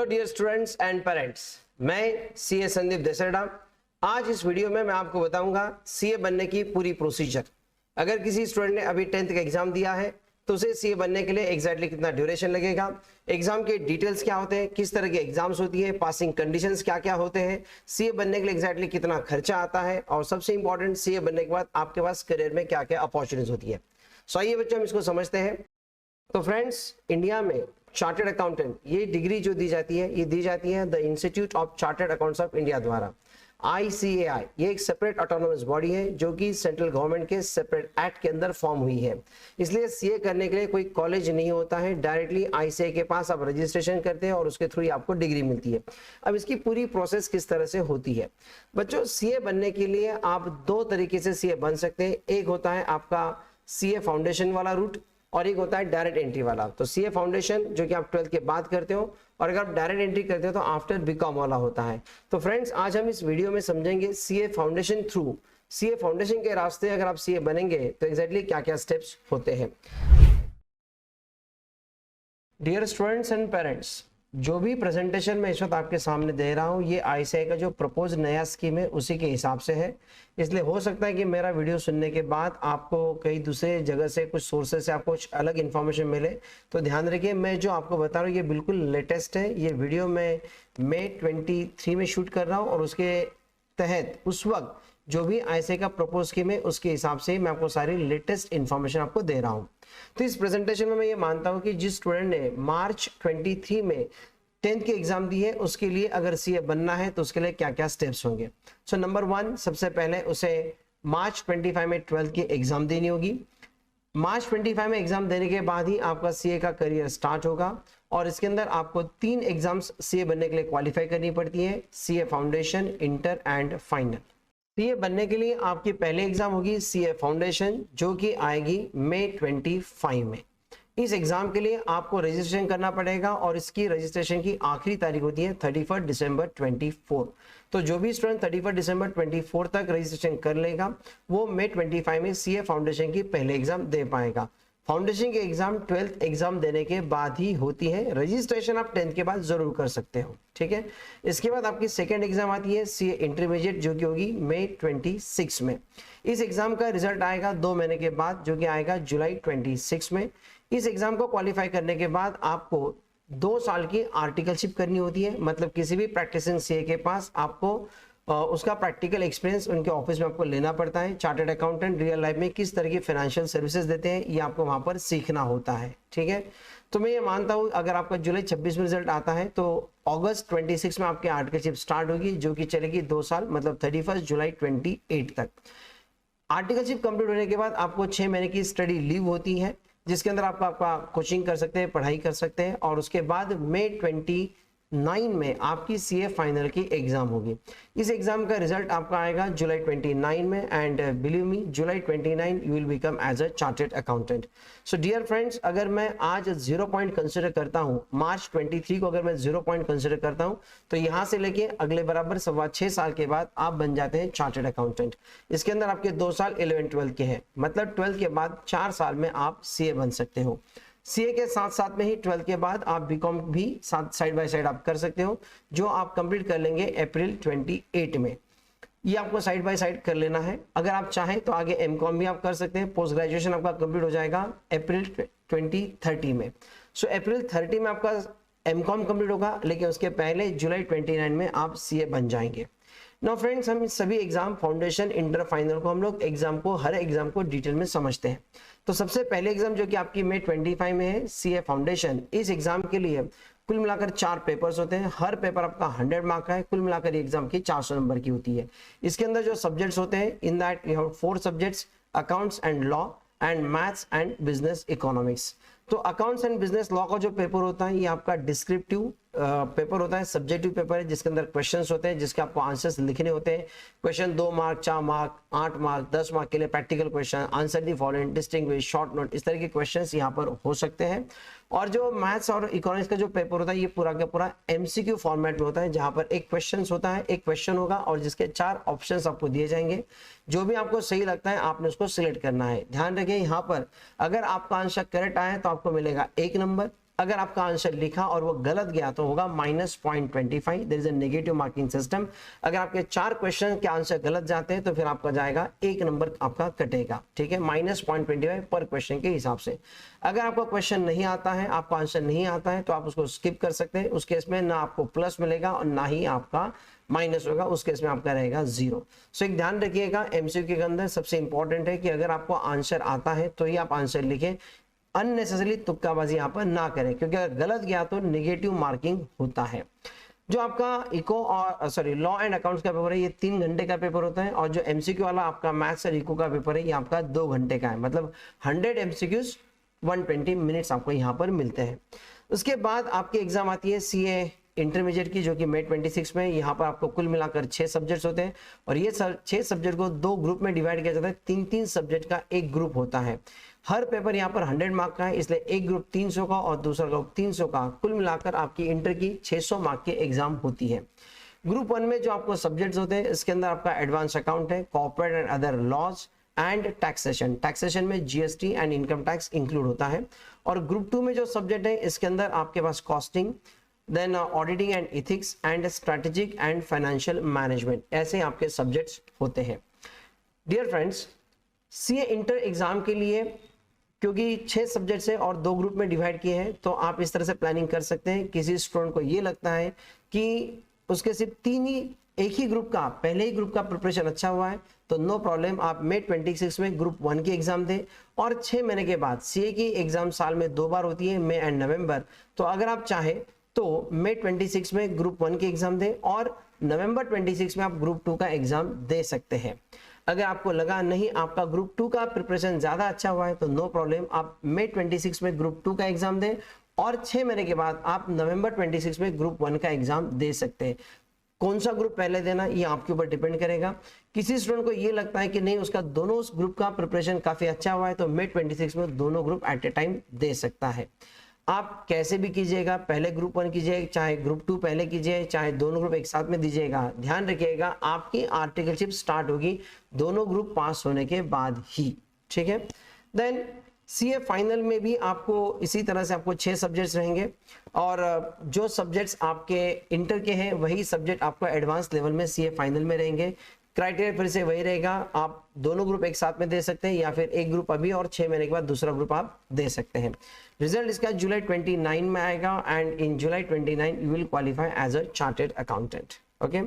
Hello dear students and parents, मैं CA Sandeep Desarda. आज इस वीडियो में मैं आपको बताऊंगा सीए बनने की पूरी प्रोसीजर। अगर किसी स्टूडेंट ने अभी 10th का एग्जाम दिया है तो उसे सीए बनने के लिए एग्जैक्टली कितना ड्यूरेशन लगेगा, एग्जाम के डिटेल्स क्या होते हैं, किस तरह के एग्जाम्स होती है, पासिंग कंडीशंस क्या क्या होते हैं, सीए बनने के लिए एग्जैक्टली कितना खर्चा आता है और सबसे इंपॉर्टेंट सीए बनने के बाद आपके पास करियर में क्या क्या अपॉर्चुनिटीज होती है। सो आइए बच्चों हम इसको समझते हैं। तो फ्रेंड्स, इंडिया में चार्टर्ड अकाउंटेंट ये डिग्री जो दी जाती है ये दी जाती है the institute of chartered accounts of India द्वारा। ICAI ये एक सेपरेट ऑटोनोमस बॉडी है जो कि सेंट्रल गवर्नमेंट के सेपरेट एक्ट के अंदर फॉर्म हुई है। इसलिए सीए करने के लिए कोई कॉलेज नहीं होता है, डायरेक्टली ICAI के पास आप रजिस्ट्रेशन करते हैं और उसके थ्रू आपको डिग्री मिलती है। अब इसकी पूरी प्रोसेस किस तरह से होती है बच्चों, सीए बनने के लिए आप दो तरीके से सीए बन सकते हैं। एक होता है आपका सीए फाउंडेशन वाला रूट और एक होता है डायरेक्ट एंट्री वाला। तो सीए फाउंडेशन जो कि आप 12th के बाद करते हो और अगर आप डायरेक्ट एंट्री करते हो तो आफ्टर बीकॉम वाला होता है। तो फ्रेंड्स, आज हम इस वीडियो में समझेंगे CA foundation through, CA foundation के रास्ते अगर आप सीए बनेंगे तो एग्जैक्टली क्या क्या स्टेप्स होते हैं। डियर स्टूडेंट्स एंड पेरेंट्स, जो भी प्रेजेंटेशन मैं इस वक्त आपके सामने दे रहा हूँ ये ICAI का जो प्रपोज नया स्कीम है उसी के हिसाब से है। इसलिए हो सकता है कि मेरा वीडियो सुनने के बाद आपको कई दूसरे जगह से कुछ सोर्सेज से आपको कुछ अलग इन्फॉर्मेशन मिले, तो ध्यान रखिए मैं जो आपको बता रहा हूँ ये बिल्कुल लेटेस्ट है। ये वीडियो मैं मई 23 में शूट कर रहा हूँ और उसके तहत उस वक्त जो भी ICAI का प्रपोज स्कीम है उसके हिसाब से मैं आपको सारी लेटेस्ट इन्फॉर्मेशन आपको दे रहा हूँ। तो इस प्रेजेंटेशन में मैं ये मानता हूँ कि जिस स्टूडेंट ने मार्च 23 में 10th की एग्जाम दी है उसके लिए अगर सीए बनना है तो उसके लिए क्या क्या स्टेप्स होंगे। सो नंबर 1, सबसे पहले उसे मार्च 25 में 12th की एग्जाम देनी होगी। मार्च 25 में एग्जाम देने के बाद ही आपका सीए का करियर स्टार्ट होगा और इसके अंदर आपको 3 एग्जाम्स सीए बनने के लिए क्वालिफाई करनी पड़ती है, CA foundation, inter and final. CA बनने के लिए आपकी पहले एग्जाम होगी सीए फाउंडेशन जो कि आएगी मई 25 में। इस एग्जाम के लिए आपको रजिस्ट्रेशन करना पड़ेगा और इसकी रजिस्ट्रेशन की आखिरी तारीख होती है 31 दिसंबर 24। तो जो भी स्टूडेंट 31 दिसंबर 24 तक रजिस्ट्रेशन कर लेगा वो मई 25 में सीए फाउंडेशन की पहले एग्जाम दे पाएगा। फाउंडेशन की एग्जाम 12th एग्जाम देने के बाद ही होती है, रजिस्ट्रेशन आप 10th के बाद जरूर कर सकते हो, ठीक है। इसके बाद आपकी सेकेंड एग्जाम आती है सीए इंटरमीडिएट जो कि होगी मई 26 में। इस एग्जाम का रिजल्ट आएगा 2 महीने के बाद जो कि आएगा जुलाई 26 में। इस एग्जाम को क्वालिफाई करने के बाद आपको 2 साल की आर्टिकलशिप करनी होती है, मतलब किसी भी प्रैक्टिसिंग सीए के पास आपको उसका प्रैक्टिकल एक्सपीरियंस उनके ऑफिस में आपको लेना पड़ता है। चार्टर्ड अकाउंटेंट रियल लाइफ में किस तरह की फाइनेंशियल सर्विसेज देते हैं ये आपको वहां पर सीखना होता है, ठीक है। तो मैं ये मानता हूँ अगर आपका जुलाई 26 में रिजल्ट आता है तो अगस्त 26 में आपकी आर्टिकलशिप स्टार्ट होगी जो कि चलेगी 2 साल, मतलब 31 जुलाई 28 तक। आर्टिकलशिप कंप्लीट होने के बाद आपको 6 महीने की स्टडी लीव होती है जिसके अंदर आपका कोचिंग कर सकते हैं, पढ़ाई कर सकते हैं और उसके बाद मई 29 में आपकी सीए फाइनल की एग्जाम होगी। इस एग्जाम का रिजल्ट आपका आएगा जुलाई 29 में and believe me July 29 you will become as a chartered accountant. So dear friends, अगर मैं आज 0 पॉइंट कंसिडर करता हूं, मार्च 23 को अगर मैं 0 पॉइंट कंसिडर करता हूं तो यहां से लेके अगले बराबर 6.25 साल के बाद आप बन जाते हैं चार्टर्ड अकाउंटेंट। इसके अंदर आपके 2 साल 11-12 के हैं, मतलब 12 के बाद 4 साल में आप सीए बन सकते हो। सीए के साथ साथ में ही 12 के बाद आप बीकॉम भी साथ साइड बाय साइड आप कर सकते हो जो आप कंप्लीट कर लेंगे अप्रैल 28 में। ये आपको साइड बाय साइड कर लेना है। अगर आप चाहें तो आगे एमकॉम भी आप कर सकते हैं, पोस्ट ग्रेजुएशन आपका कंप्लीट हो जाएगा अप्रैल 2030 में। सो अप्रैल 30 में आपका एमकॉम कंप्लीट होगा, लेकिन उसके पहले जुलाई 29 में आप सीए बन जाएंगे। नाउ फ्रेंड्स, हम सभी एग्जाम फाउंडेशन, इंटर, फाइनल को हम लोग हर एग्जाम को डिटेल में समझते हैं। तो सबसे पहले एग्जाम जो कि आपकी मई 25 में है सीए फाउंडेशन, इस एग्जाम के लिए कुल मिलाकर 4 पेपर्स होते हैं। हर पेपर आपका 100 मार्क का है। कुल मिलाकर एग्जाम की 400 नंबर की होती है। इसके अंदर जो सब्जेक्ट्स होते हैं, in that you have 4 subjects, accounts and law and maths and business economics. तो अकाउंट्स एंड बिजनेस लॉ का जो पेपर होता है ये आपका डिस्क्रिप्टिव पेपर होता है, सब्जेक्टिव पेपर है जिसके अंदर क्वेश्चंस होते हैं जिसके आपको आंसर्स लिखने होते हैं। Question 2 mark, 4 mark, 8 mark, 10 mark के लिए practical question, answer the following, distinguish, short note, इस तरह के क्वेश्चंस यहाँ पर हो सकते हैं। और जो मैथ्स और इकोनॉमिक्स का जो पेपर होता है ये पूरा का पूरा एमसीक्यू फॉर्मेट में होता है जहां पर एक क्वेश्चन होता है, एक क्वेश्चन होगा और जिसके 4 ऑप्शंस आपको दिए जाएंगे। जो भी आपको सही लगता है आपने उसको सिलेक्ट करना है। ध्यान रखिए यहाँ पर अगर आपका आंसर करेक्ट आया तो आपको मिलेगा 1 नंबर, अगर आपका आंसर लिखा और वो गलत गया तो होगा -0.25, there is a negative marking system. अगर आपके 4 क्वेश्चन के आंसर गलत जाते हैं तो फिर आपका जाएगा 1 नंबर आपका कटेगा, ठीक है, -0.25 पर क्वेश्चन के हिसाब से। अगर आपका क्वेश्चन नहीं आता है, आपका आंसर नहीं आता है, तो आप उसको स्किप कर सकते हैं। उस केस में ना आपको प्लस मिलेगा और ना ही आपका माइनस होगा, उस केस में आपका रहेगा 0। सो एक ध्यान रखिएगा, एमसीक्यू के अंदर सबसे इंपॉर्टेंट है कि अगर आपको आंसर आता है तो ही आप आंसर लिखें, अननेसेसरी तुक्काबाजी यहाँ पर ना करें, क्योंकि अगर गलत गया तो नेगेटिव मार्किंग होता है। जो आपका इको और लॉ एंड अकाउंट्स का पेपर है, ये 3 घंटे का पेपर होता है, और जो एमसीक्यू वाला आपका मैथ्स और इको का पेपर है, ये आपका 2 घंटे का है। मतलब 100 एमसीक्यूज 120 मिनट्स आपको यहाँ पर मिलते हैं। उसके बाद आपकी एग्जाम आती है सीए इंटरमीडिएट की, जो कि May 26 में। यहाँ पर आपको कुल मिलाकर 6 सब्जेक्ट्स होते हैं, और ये 6 सब्जेक्ट को 2 ग्रुप में डिवाइड किया जाता है। 3-3 सब्जेक्ट का एक ग्रुप होता है। हर पेपर यहाँ पर 100 मार्क का है, इसलिए एक ग्रुप 300 का और दूसरा ग्रुप 300 का, कुल मिलाकर आपकी इंटर की 600 मार्क की एग्जाम होती है। ग्रुप 1 में जो आपको सब्जेक्ट्स होते हैं, इसके अंदर आपका एडवांस अकाउंट है, corporate and other laws and taxation. Taxation में GST and income tax include होता है। और ग्रुप 2 में जो सब्जेक्ट है, इसके अंदर आपके पास costing, then auditing and ethics and strategic and financial management, ऐसे आपके सब्जेक्ट्स होते हैं। Dear friends, CA inter exam के लिए क्योंकि 6 सब्जेक्ट्स है और 2 ग्रुप में डिवाइड किए हैं, तो आप इस तरह से प्लानिंग कर सकते हैं। किसी स्टूडेंट को ये लगता है कि उसके सिर्फ एक ही ग्रुप का, पहले ही ग्रुप का प्रिपरेशन अच्छा हुआ है, तो नो प्रॉब्लम, आप May 26 में ग्रुप 1 की एग्जाम दें। और 6 महीने के बाद सीए की एग्जाम साल में 2 बार होती है, मई एंड नवंबर। तो अगर आप चाहें तो May 26 में ग्रुप 1 की एग्जाम दें और नवंबर 26 में आप ग्रुप 2 का एग्जाम दे सकते हैं। अगर आपको लगा नहीं आपका ग्रुप 2 का प्रिपरेशन ज्यादा अच्छा हुआ है, तो नो प्रॉब्लम, आप May 26 में ग्रुप 2 का एग्जाम दें और 6 महीने के बाद आप नवंबर 26 में ग्रुप 1 का एग्जाम दे सकते हैं। कौन सा ग्रुप पहले देना, ये आपके ऊपर डिपेंड करेगा। किसी स्टूडेंट को ये लगता है कि नहीं उसका दोनों ग्रुप का प्रिपरेशन काफी अच्छा हुआ है, तो May 26 में दोनों ग्रुप एट ए टाइम दे सकता है। आप कैसे भी कीजिएगा, पहले ग्रुप 1 कीजिए, चाहे ग्रुप 2 पहले कीजिए, चाहे दोनों ग्रुप एक साथ में दीजिएगा। ध्यान रखिएगा, आपकी आर्टिकलशिप स्टार्ट होगी दोनों ग्रुप पास होने के बाद ही, ठीक है। देन सीए फाइनल में भी आपको इसी तरह से आपको 6 सब्जेक्ट्स रहेंगे, और जो सब्जेक्ट्स आपके इंटर के हैं वही सब्जेक्ट आपको एडवांस लेवल में सीए फाइनल में रहेंगे। क्राइटेरिया फिर से वही रहेगा, आप दोनों ग्रुप एक साथ में दे सकते हैं या फिर एक ग्रुप अभी और 6 महीने के बाद दूसरा ग्रुप आप दे सकते हैं। रिजल्ट इसका जुलाई 29 में आएगा, and in July 29 you will qualify as a chartered accountant. Okay,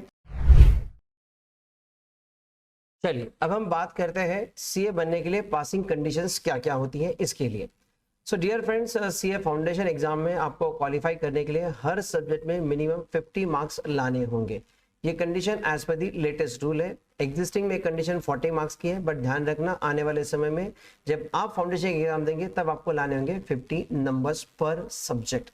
चलिए अब हम बात करते हैं सीए बनने के लिए पासिंग कंडीशंस क्या क्या होती है इसके लिए। So dear friends, CA foundation exam में आपको क्वालिफाई करने के लिए हर सब्जेक्ट में मिनिमम 50 मार्क्स लाने होंगे। ये condition as per the latest rule है। एग्जिस्टिंग में कंडीशन 40 मार्क्स की है, बट ध्यान रखना आने वाले समय में जब आप फाउंडेशन एग्जाम देंगे तब आपको लाने होंगे 50 नंबर्स पर सब्जेक्ट।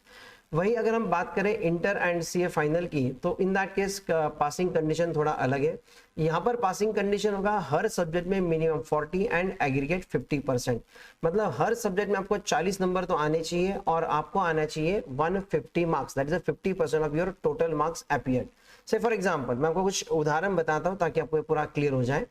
वही अगर हम बात करें इंटर एंड सीए फाइनल की, तो in that case passing condition थोड़ा अलग है। यहाँ पर पासिंग कंडीशन होगा हर सब्जेक्ट में मिनिमम 40 एंड एग्रीगेट 50%। मतलब हर सब्जेक्ट में आपको 40 नंबर तो आने चाहिए और आपको आना चाहिए 150 marks, that is 50% of your total marks appeared. से फॉर एग्जाम्पल मैं आपको कुछ उदाहरण बताता हूँ ताकि आपको पूरा क्लियर हो जाए।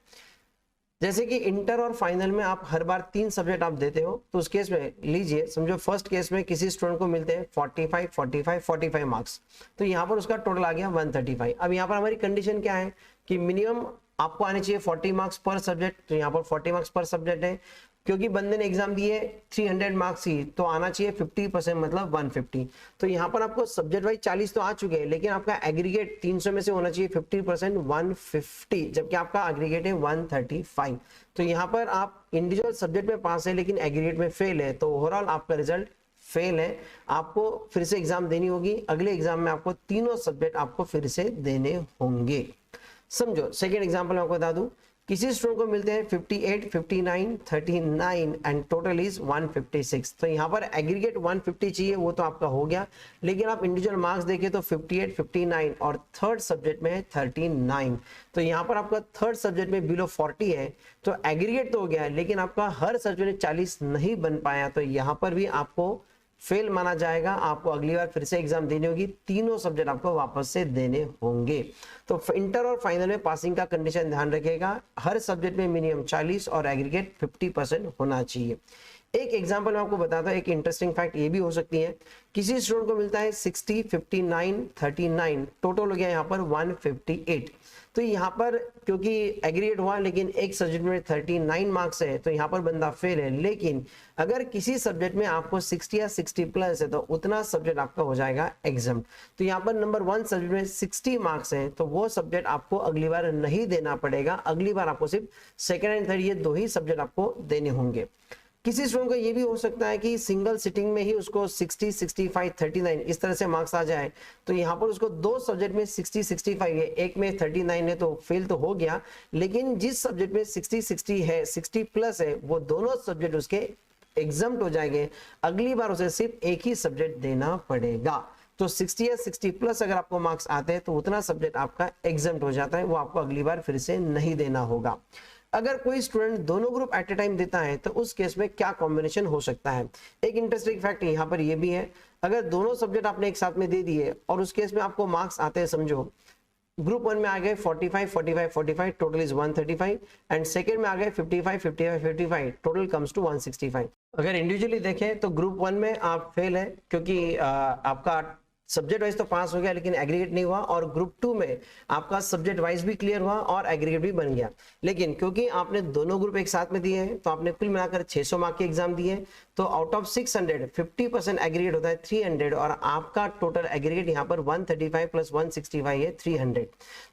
जैसे कि इंटर और फाइनल में आप हर बार 3 सब्जेक्ट आप देते हो, तो उस केस में लीजिए, समझो फर्स्ट केस में किसी स्टूडेंट को मिलते हैं 45 मार्क्स, तो यहाँ पर उसका टोटल आ गया 135। अब यहाँ पर हमारी कंडीशन क्या है कि मिनिमम आपको आने चाहिए 40 मार्क्स पर सब्जेक्ट, तो यहाँ पर 40 मार्क्स पर सब्जेक्ट है। क्योंकि बंदे ने एग्जाम दिए 300 मार्क्स ही, तो आना चाहिए 50% मतलब 150। तो यहाँ पर आपको सब्जेक्ट वाइज 40 तो आ चुके हैं, लेकिन आपका एग्रीगेट 300 में से होना चाहिए 50% 150, जबकि आपका एग्रीगेट है 135। तो यहाँ पर आप इंडिविजुअल सब्जेक्ट में पास है लेकिन एग्रीगेट में फेल है, तो ओवरऑल आपका रिजल्ट फेल है। आपको फिर से एग्जाम देनी होगी, अगले एग्जाम में आपको तीनों सब्जेक्ट आपको फिर से देने होंगे। समझो सेकेंड एग्जाम्पल मैं आपको बता दूं, किसी स्टूडेंट को मिलते हैं 58, 59, 39 एंड टोटल इज 156। तो यहाँ पर एग्रीगेट 150 चाहिए, वो तो आपका हो गया, लेकिन आप इंडिविजुअल मार्क्स देखें तो 58, 59 और थर्ड सब्जेक्ट में है 39। तो यहाँ पर आपका थर्ड सब्जेक्ट में बिलो 40 है, तो एग्रीगेट तो हो गया, लेकिन आपका हर सब्जेक्ट में 40 नहीं बन पाया, तो यहाँ पर भी आपको फेल माना जाएगा। आपको अगली बार फिर से एग्जाम देनी होगी, तीनों सब्जेक्ट आपको वापस से देने होंगे। तो इंटर और फाइनल में पासिंग का कंडीशन ध्यान रखिएगा, हर सब्जेक्ट में मिनिमम 40 और एग्रीगेट 50% होना चाहिए। एक एग्जांपल मैं आपको बताता हूँ, एक इंटरेस्टिंग फैक्ट ये भी हो सकती है, किसी स्टूडेंट को मिलता है 60, 59, 39, टोटल हो गया यहाँ पर 158। तो यहाँ पर क्योंकि एग्रीगेट हुआ लेकिन एक सब्जेक्ट में 39 मार्क्स है तो यहाँ पर बंदा फेल है। लेकिन अगर किसी सब्जेक्ट में आपको 60 या 60 प्लस है तो उतना सब्जेक्ट आपका हो जाएगा एग्जाम। तो यहाँ पर नंबर 1 सब्जेक्ट में 60 मार्क्स है तो वो सब्जेक्ट आपको अगली बार नहीं देना पड़ेगा, अगली बार आपको सिर्फ सेकेंड एंड थर्ड ये 2 ही सब्जेक्ट आपको देने होंगे। किसी स्टूडेंट को ये भी हो सकता है कि सिंगल सिटिंग में ही उसको 60, 65, 39 इस तरह से मार्क्स आ जाए, तो यहाँ पर उसको 2 सब्जेक्ट में 60, 65 है, एक में 39 है तो फेल तो हो गया, लेकिन जिस सब्जेक्ट में 60, 60 है, 60 प्लस है, वो दोनों सब्जेक्ट उसके एग्जाम्प्ट हो जाएंगे, अगली बार उसे सिर्फ एक ही सब्जेक्ट देना पड़ेगा। तो 60 या 60 प्लस अगर आपको मार्क्स आते हैं तो उतना सब्जेक्ट आपका एग्जाम्प्ट हो जाता है, वो आपको अगली बार फिर से नहीं देना होगा। अगर कोई स्टूडेंट दोनों ग्रुप एट ए टाइम देता है तो उस केस में क्या कॉम्बिनेशन हो सकता है। एक इंटरेस्टिंग फैक्ट यहाँ पर ये भी है, अगर दोनों सब्जेक्ट आपने एक साथ में दे दिए और उस केस में आपको मार्क्स आते हैं, समझो ग्रुप 1 में आ गए 45, 45, 45, टोटल इज 135, एंड सेकेंड में आ गए 55, 55, 55, टोटल कम्स टू 165। अगर इंडिविजुअली देखें तो ग्रुप 1 में आप फेल है क्योंकि आपका सब्जेक्ट वाइज तो पास हो गया लेकिन एग्रीगेट नहीं हुआ, और ग्रुप 2 में आपका सब्जेक्ट वाइज भी क्लियर हुआ और एग्रीगेट भी बन गया। लेकिन क्योंकि आपने दोनों ग्रुप एक साथ में दिए हैं तो आपने कुल मिलाकर 600 मार्क के एग्जाम दिए, तो आउट ऑफ 600 50% एग्रीगेट होता है 300, और आपका टोटल एग्रीगेट यहाँ पर 135 प्लस 165 है 300।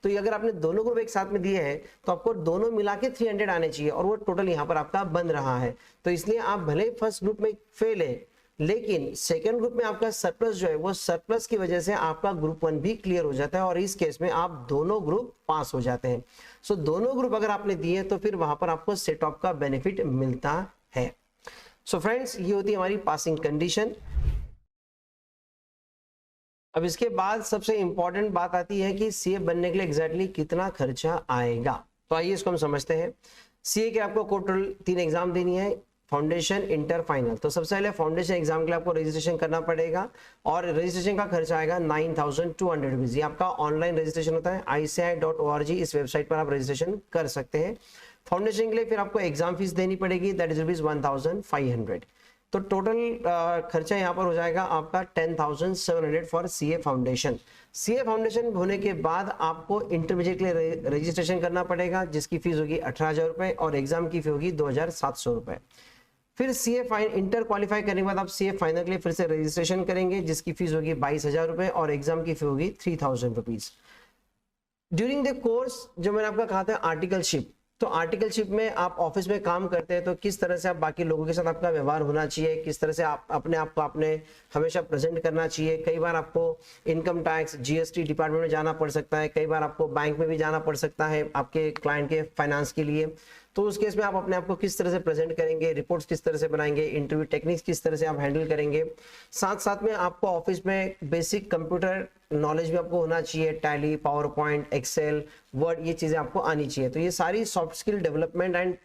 तो अगर आपने दोनों ग्रुप एक साथ में दिए हैं तो आपको दोनों मिला के 300 आने चाहिए, और वो टोटल यहाँ पर आपका बन रहा है। तो इसलिए आप भले फर्स्ट ग्रुप में फेल है लेकिन सेकेंड ग्रुप में आपका सरप्लस जो है वो सरप्लस की वजह से आपका ग्रुप 1 भी क्लियर हो जाता है, और इस केस में आप दोनों ग्रुप पास हो जाते हैं। सो दोनों ग्रुप अगर आपने दिए तो फिर वहां पर आपको सेट ऑफ का बेनिफिट मिलता है। सो फ्रेंड्स, ये होती है हमारी पासिंग कंडीशन। अब इसके बाद सबसे इंपॉर्टेंट बात आती है कि सीए बनने के लिए एग्जैक्टली कितना खर्चा आएगा। तो आइए इसको हम समझते हैं। सीए के आपको टोटल 3 एग्जाम देनी है, फाउंडेशन, इंटर, फाइनल। तो सबसे पहले फाउंडेशन एग्जाम के लिए आपको रजिस्ट्रेशन करना पड़ेगा, और रजिस्ट्रेशन का खर्चा आएगा 9200 रुपीज। ये आपका ऑनलाइन रजिस्ट्रेशन होता है, ICAI.org इस वेबसाइट पर आप रजिस्ट्रेशन कर सकते हैं। फाउंडेशन के लिए फिर आपको एग्जाम फीस देनी पड़ेगी, दैट इज रुपीज 1500। तो टोटल खर्चा यहाँ पर हो जाएगा आपका 10,700 for CA foundation. CA foundation होने के बाद आपको इंटरमीडिएट के लिए रजिस्ट्रेशन करना पड़ेगा, जिसकी फीस होगी 18,000 रुपए, और एग्जाम की फीस होगी 2,700 रुपए। फिर सीए इंटर क्वालिफाई करने के बाद आप सीए फाइनल के लिए फिर से रजिस्ट्रेशन करेंगे, जिसकी फीस होगी 22,000 रुपए, और एग्जाम की फीस होगी 3,000 रुपीज। ड्यूरिंग द कोर्स जो मैंने आपका कहा था आर्टिकलशिप, तो आर्टिकलशिप में आप ऑफिस में काम करते हैं तो किस तरह से आप बाकी लोगों के साथ आपका व्यवहार होना चाहिए, किस तरह से आप अपने आप को आपने हमेशा प्रेजेंट करना चाहिए। कई बार आपको इनकम टैक्स, जीएसटी डिपार्टमेंट में जाना पड़ सकता है, कई बार आपको बैंक में भी जाना पड़ सकता है आपके क्लाइंट के फाइनेंस के लिए। तो उस केस में आप अपने आप को किस तरह से प्रेजेंट करेंगे, रिपोर्ट्स किस तरह से बनाएंगे, इंटरव्यू टेक्निक्स किस तरह से आप हैंडल करेंगे। साथ साथ में आपको ऑफिस में बेसिक कंप्यूटर नॉलेज भी आपको होना चाहिए, Tally, PowerPoint, Excel, Word, ये चीजें आपको आनी चाहिए। तो ये सारी soft skill development and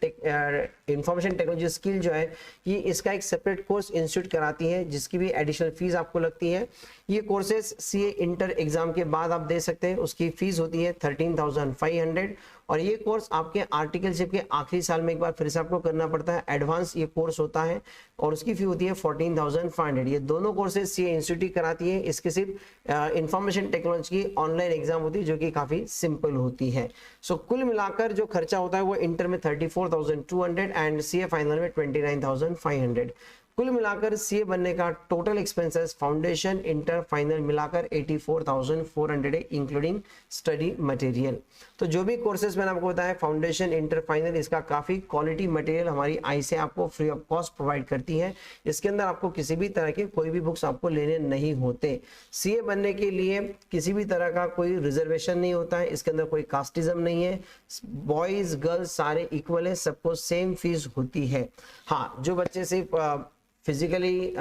information technology skill जो है ये इसका एक सेपरेट कोर्स इंस्टीट्यूट कराती है, जिसकी भी एडिशनल फीस आपको लगती है। ये कोर्सेज सीए इंटर एग्जाम के बाद आप दे सकते हैं, उसकी फीस होती है 13,500, और ये कोर्स आपके आर्टिकलशिप के आखिरी साल में एक बार फिर से आपको करना पड़ता है। एडवांस ये कोर्स होता है और उसकी फी होती है 14,500। ये दोनों कोर्सेज सीए इंस्टीट्यूट कराती है। इसके सिर्फ इंफॉर्मेशन टेक्नोलॉजी की ऑनलाइन एग्जाम होती है जो कि काफी सिंपल होती है। सो कुल मिलाकर जो खर्चा होता है वो इंटर में 34,200 एंड सीए फाइनल में 29,500। कुल मिलाकर सीए बनने का total expenses foundation, inter, final मिलाकर 84,400 है, इंक्लूडिंग स्टडी मटेरियल। तो जो भी कोर्सेज मैंने आपको बताया फाउंडेशन, इंटर, फाइनल, इसका काफी क्वालिटी मटेरियल हमारी ICAI आपको फ्री ऑफ कॉस्ट प्रोवाइड करती है। इसके अंदर आपको किसी भी तरह के कोई भी बुक्स आपको लेने नहीं होते। सीए बनने के लिए किसी भी तरह का कोई रिजर्वेशन नहीं होता है, इसके अंदर कोई कास्टिज्म नहीं है, बॉयज गर्ल्स सारे इक्वल है, सबको सेम फीस होती है। हाँ, जो बच्चे सिर्फ फिजिकली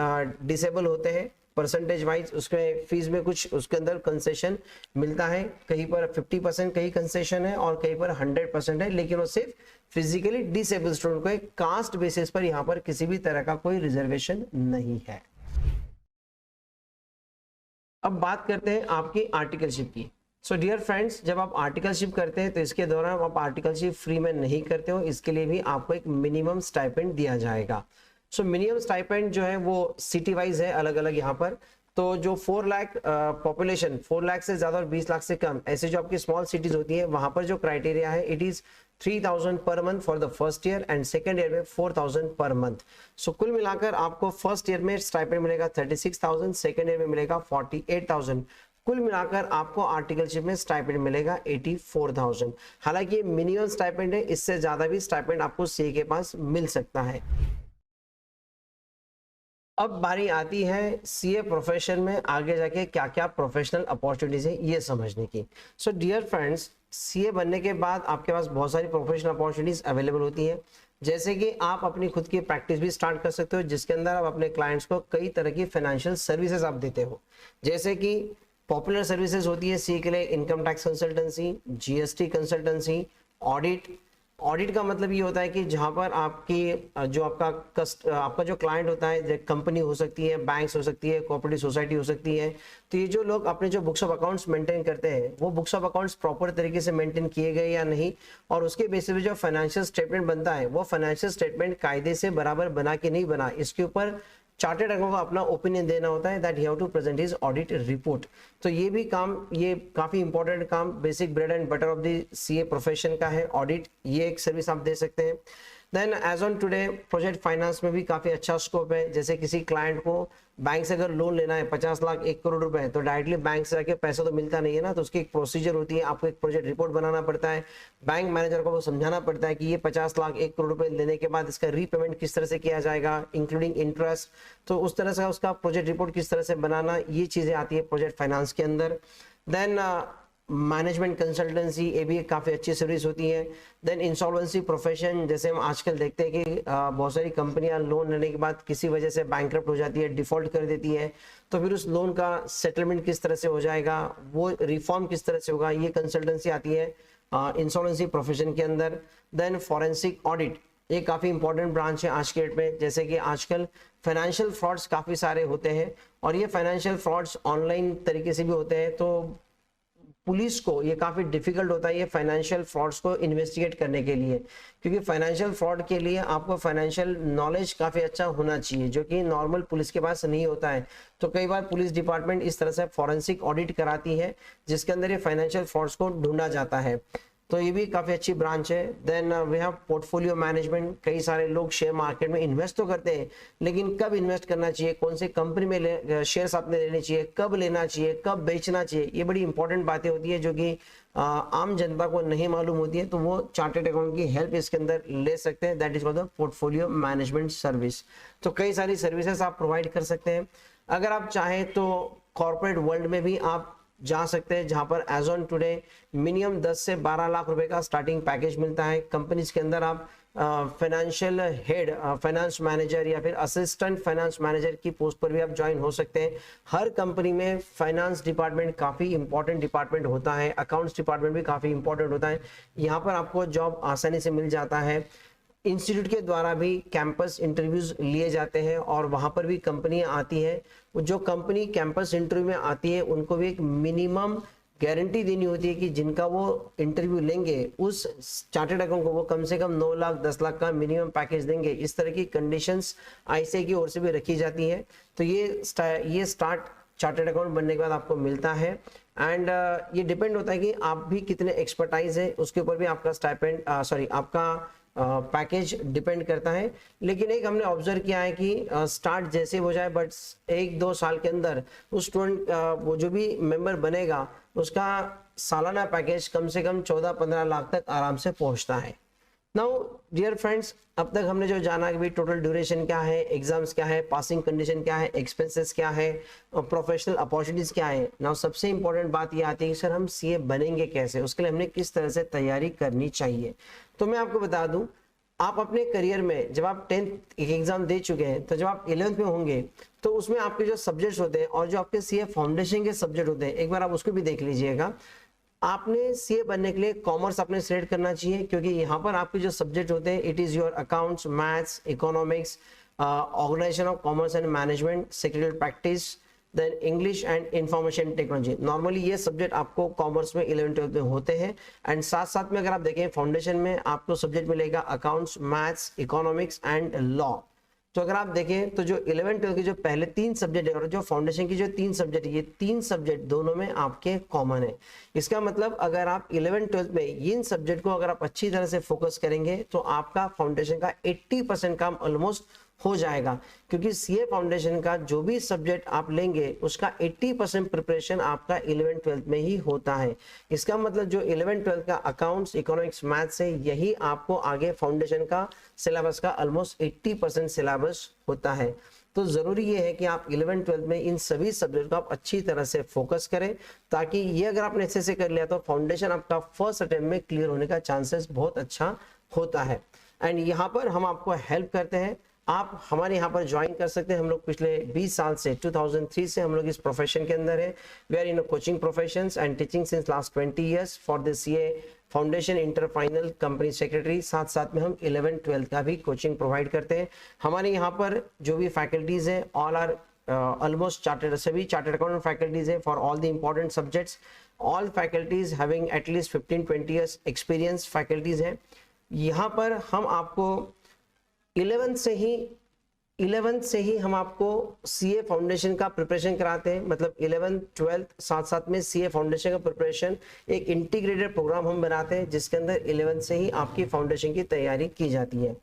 डिसेबल होते हैं परसेंटेज वाइज, उसके फीस में कुछ उसके अंदर कंसेशन मिलता है, कहीं पर 50% कहीं कंसेशन है और कहीं पर 100% है, लेकिन वो सिर्फ फिजिकली डिसेबल स्टूडेंट को एक कास्ट बेसिस पर यहाँ पर किसी भी तरह का कोई रिजर्वेशन नहीं है। अब बात करते हैं आपकी आर्टिकलशिप की। सो डियर फ्रेंड्स, जब आप आर्टिकलशिप करते हैं तो इसके दौरान आप आर्टिकलशिप फ्री में नहीं करते हो, इसके लिए भी आपको एक मिनिमम स्टाइपेंड दिया जाएगा। सो मिनिमम स्टाइपेंड जो है वो सिटी वाइज है, अलग अलग यहाँ पर। तो जो 4 लाख पॉपुलेशन, 4 लाख से ज्यादा और 20 लाख से कम, ऐसे जो आपकी स्मॉल सिटीज होती है वहां पर जो क्राइटेरिया है it is 3000 per month for the first year and second year में 4000 पर मंथ। सो कुल मिलाकर आपको फर्स्ट ईयर में स्टाइपेंड मिलेगा 36,000, सेकेंड ईयर में मिलेगा 48,000, कुल मिलाकर आपको आर्टिकलशिप में स्टाइपेंड मिलेगा 84,000। हालांकि मिनिमम स्टाइपेंड है, इससे ज्यादा भी स्टाइपेंड आपको सीए के पास मिल सकता है। अब बारी आती है सीए प्रोफेशन में आगे जाके क्या क्या प्रोफेशनल अपॉर्चुनिटीज है ये समझने की। सो डियर फ्रेंड्स, सीए बनने के बाद आपके पास बहुत सारी प्रोफेशनल अपॉर्चुनिटीज अवेलेबल होती है, जैसे कि आप अपनी खुद की प्रैक्टिस भी स्टार्ट कर सकते हो, जिसके अंदर आप अपने क्लाइंट्स को कई तरह की फाइनेंशियल सर्विसेज आप देते हो। जैसे कि पॉपुलर सर्विसेज होती है सीए के लिए income tax consultancy, GST consultancy, audit. Audit का मतलब ये होता है कि जहां पर आपकी जो आपका जो क्लाइंट होता है, कंपनी हो सकती है, बैंक्स हो सकती है, कोऑपरेटिव सोसाइटी हो सकती है, तो ये जो लोग अपने जो बुक्स ऑफ अकाउंट्स मेंटेन करते हैं वो बुक्स ऑफ अकाउंट्स प्रॉपर तरीके से मेंटेन किए गए या नहीं, और उसके बेसिस पे जो फाइनेंशियल स्टेटमेंट बनता है वो फाइनेंशियल स्टेटमेंट कायदे से बराबर बना कि नहीं बना, इसके ऊपर चार्टेड अकाउंट को अपना ओपिनियन देना होता है, that he have to present his audit report. तो ये भी काम, ये काफी इंपॉर्टेंट काम, basic bread and butter of the CA profession का है ऑडिट। ये एक सर्विस आप दे सकते हैं। Then as on today project finance में भी काफी अच्छा स्कोप है। जैसे किसी क्लाइंट को बैंक से अगर लोन लेना है 50 लाख 1 करोड़ रुपए, तो डायरेक्टली बैंक से जाके पैसा तो मिलता नहीं है ना, तो उसकी एक प्रोसीजर होती है, आपको एक प्रोजेक्ट रिपोर्ट बनाना पड़ता है, बैंक मैनेजर को वो समझाना पड़ता है कि ये 50 लाख 1 करोड़ रुपए लेने के बाद इसका रीपेमेंट किस तरह से किया जाएगा इंक्लूडिंग इंटरेस्ट, तो उस तरह से उसका प्रोजेक्ट रिपोर्ट किस तरह से बनाना, ये चीजें आती है प्रोजेक्ट फाइनेंस के अंदर। देन मैनेजमेंट कंसल्टेंसी, ये भी एक काफी अच्छी सर्विस होती है। देन इंसॉल्वेंसी प्रोफेशन, जैसे हम आजकल देखते हैं कि बहुत सारी कंपनियां लोन लेने के बाद किसी वजह से बैंकरप्ट हो जाती है, डिफॉल्ट कर देती है, तो फिर उस लोन का सेटलमेंट किस तरह से हो जाएगा, वो रिफॉर्म किस तरह से होगा, ये कंसल्टेंसी आती है इंसॉल्वेंसी प्रोफेशन के अंदर। देन फॉरेंसिक ऑडिट, ये काफी इंपॉर्टेंट ब्रांच है आज के डेट में, जैसे कि आजकल फाइनेंशियल फ्रॉड्स काफी सारे होते हैं और ये फाइनेंशियल फ्रॉड्स ऑनलाइन तरीके से भी होते हैं, तो पुलिस को ये काफी डिफिकल्ट होता है ये फाइनेंशियल फ्रॉड्स को इन्वेस्टिगेट करने के लिए, क्योंकि फाइनेंशियल फ्रॉड के लिए आपको फाइनेंशियल नॉलेज काफी अच्छा होना चाहिए, जो कि नॉर्मल पुलिस के पास नहीं होता है। तो कई बार पुलिस डिपार्टमेंट इस तरह से फॉरेंसिक ऑडिट कराती है जिसके अंदर ये फाइनेंशियल फ्रॉड्स को ढूंढा जाता है, तो ये भी काफी अच्छी ब्रांच है। Then we have portfolio management, कई सारे लोग शेयर मार्केट में इन्वेस्ट तो करते हैं, लेकिन कब इन्वेस्ट करना चाहिए, कौन सी कंपनी में शेयर्स आपने लेने चाहिए, कब लेना चाहिए, कब बेचना चाहिए, ये बड़ी इंपॉर्टेंट बातें होती है जो कि आम जनता को नहीं मालूम होती है, तो वो चार्टेड अकाउंट की हेल्प इसके अंदर ले सकते हैं, that is called the portfolio management service. तो कई सारी सर्विसेज आप प्रोवाइड कर सकते हैं। अगर आप चाहें तो कॉर्पोरेट वर्ल्ड में भी आप जा सकते हैं, जहां पर एज ऑन टुडे मिनिमम 10 से 12 लाख रुपए का स्टार्टिंग पैकेज मिलता है। कंपनीज के अंदर आप फाइनेंशियल हेड, फाइनेंस मैनेजर या फिर असिस्टेंट फाइनेंस मैनेजर की पोस्ट पर भी आप ज्वाइन हो सकते हैं। हर कंपनी में फाइनेंस डिपार्टमेंट काफी इंपॉर्टेंट डिपार्टमेंट होता है, अकाउंट्स डिपार्टमेंट भी काफी इंपॉर्टेंट होता है, यहाँ पर आपको जॉब आसानी से मिल जाता है। इंस्टीट्यूट के द्वारा भी कैंपस इंटरव्यूज लिए जाते हैं और वहां पर भी कंपनियां आती है, जो कंपनी कैंपस इंटरव्यू में आती है उनको भी एक मिनिमम गारंटी देनी होती है कि जिनका वो इंटरव्यू लेंगे उस चार्टेड अकाउंट को वो कम से कम 9 लाख 10 लाख का मिनिमम पैकेज देंगे। इस तरह की कंडीशंस आईसीआई की ओर से भी रखी जाती है। तो ये स्टार्ट चार्टेड अकाउंट बनने के बाद आपको मिलता है एंड ये डिपेंड होता है कि आप भी कितने एक्सपर्टाइज है, उसके ऊपर भी आपका स्टाइपेंड आपका पैकेज डिपेंड करता है। लेकिन एक हमने ऑब्जर्व किया है कि स्टार्ट जैसे हो जाए बट 1-2 साल के अंदर उस स्टूडेंट वो जो भी मेंबर बनेगा उसका सालाना पैकेज कम से कम 14-15 लाख तक आराम से पहुंचता है। नाउ डियर फ्रेंड्स, अब तक हमने जो जाना कि भाई टोटल ड्यूरेशन क्या है, एग्जाम्स क्या है, पासिंग कंडीशन क्या है, एक्सपेंसेस क्या है, प्रोफेशनल अपॉर्चुनिटीज क्या है। नाउ सबसे इंपॉर्टेंट बात ये आती है कि सर हम सीए बनेंगे कैसे, उसके लिए हमने किस तरह से तैयारी करनी चाहिए। तो मैं आपको बता दूं, आप अपने करियर में जब आप 10th एग्जाम दे चुके हैं, तो जब आप 11th में होंगे तो उसमें आपके जो सब्जेक्ट्स होते हैं और जो आपके सीए फाउंडेशन के सब्जेक्ट होते हैं, एक बार आप उसको भी देख लीजिएगा। आपने सीए बनने के लिए कॉमर्स आपने सिलेक्ट करना चाहिए, क्योंकि यहाँ पर आपके जो सब्जेक्ट होते हैं it is your accounts, maths, economics, organisation of commerce and management, secretarial practice, then English and information technology. Normally ये सब्जेक्ट आपको कॉमर्स में 11th में होते हैं एंड साथ साथ में अगर आप देखें फाउंडेशन में आपको सब्जेक्ट मिलेगा accounts, maths, economics and law. तो अगर आप देखें तो जो 11 12 के जो पहले 3 सब्जेक्ट है और जो फाउंडेशन की जो 3 सब्जेक्ट है, ये 3 सब्जेक्ट दोनों में आपके कॉमन है। इसका मतलब अगर आप 11 12 में इन सब्जेक्ट को अगर आप अच्छी तरह से फोकस करेंगे तो आपका फाउंडेशन का 80% काम ऑलमोस्ट हो जाएगा, क्योंकि सीए फाउंडेशन का जो भी सब्जेक्ट आप लेंगे उसका 80% प्रिपरेशन आपका 11 12 में ही होता है। इसका मतलब जो 11 12 का अकाउंट्स, इकोनॉमिक्स, मैथ्स है, यही आपको आगे फाउंडेशन का सिलेबस का ऑलमोस्ट 80% सिलेबस होता है। तो जरूरी ये है कि आप 11 12 में इन सभी सब्जेक्ट को आप अच्छी तरह से फोकस करें, ताकि ये अगर आपने अच्छे से कर लिया तो फाउंडेशन आपका फर्स्ट अटेम्प्ट में क्लियर होने का चांसेस बहुत अच्छा होता है। एंड यहाँ पर हम आपको हेल्प करते हैं, आप हमारे यहाँ पर ज्वाइन कर सकते हैं। हम लोग पिछले 20 साल से 2003 से हम लोग इस प्रोफेशन के अंदर है। We are in coaching professions and teaching since last 20 years for the CA foundation, inter final, company secretary. साथ साथ में हम 11 12 का भी कोचिंग प्रोवाइड करते हैं। हमारे यहाँ पर जो भी फैकल्टीज है ऑल आर ऑलमोस्ट चार्टर्ड, सभी चार्टर्ड अकाउंटेंट फैकल्टीज है for all the important subjects. All faculties having at least 15-20 years experience faculties है। यहाँ पर हम आपको 11 से ही हम आपको सीए फाउंडेशन का प्रिपरेशन कराते हैं। मतलब 11 12 साथ साथ में सीए फाउंडेशन का प्रिपरेशन एक इंटीग्रेटेड प्रोग्राम हम बनाते हैं, जिसके अंदर 11 से ही आपकी फाउंडेशन की तैयारी की जाती है।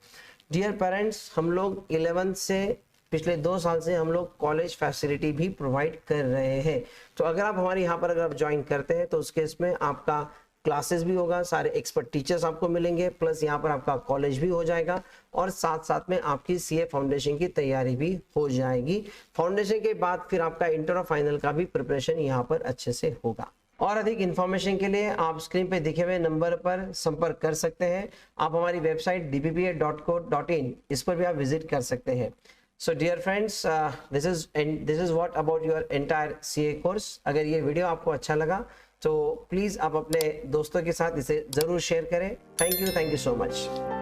डियर पेरेंट्स, हम लोग 11 से पिछले 2 साल से हम लोग कॉलेज फैसिलिटी भी प्रोवाइड कर रहे हैं। तो अगर आप हमारे यहाँ पर अगर आप ज्वाइन करते हैं तो उस केस में आपका क्लासेस भी होगा, सारे एक्सपर्ट टीचर्स आपको मिलेंगे, प्लस यहाँ पर आपका कॉलेज भी हो जाएगा और साथ साथ में आपकी सीए फाउंडेशन की तैयारी भी हो जाएगी। फाउंडेशन के बाद फिर आपका इंटर और फाइनल का भी प्रिपरेशन यहाँ पर अच्छे से होगा। और अधिक इन्फॉर्मेशन के लिए आप स्क्रीन पे दिखे हुए नंबर पर संपर्क कर सकते हैं। आप हमारी वेबसाइट dppa.co.in इस पर भी आप विजिट कर सकते हैं। So dear friends, this is what about your entire CA course। अगर ये वीडियो आपको अच्छा लगा तो प्लीज़ आप अपने दोस्तों के साथ इसे ज़रूर शेयर करें। Thank you so much.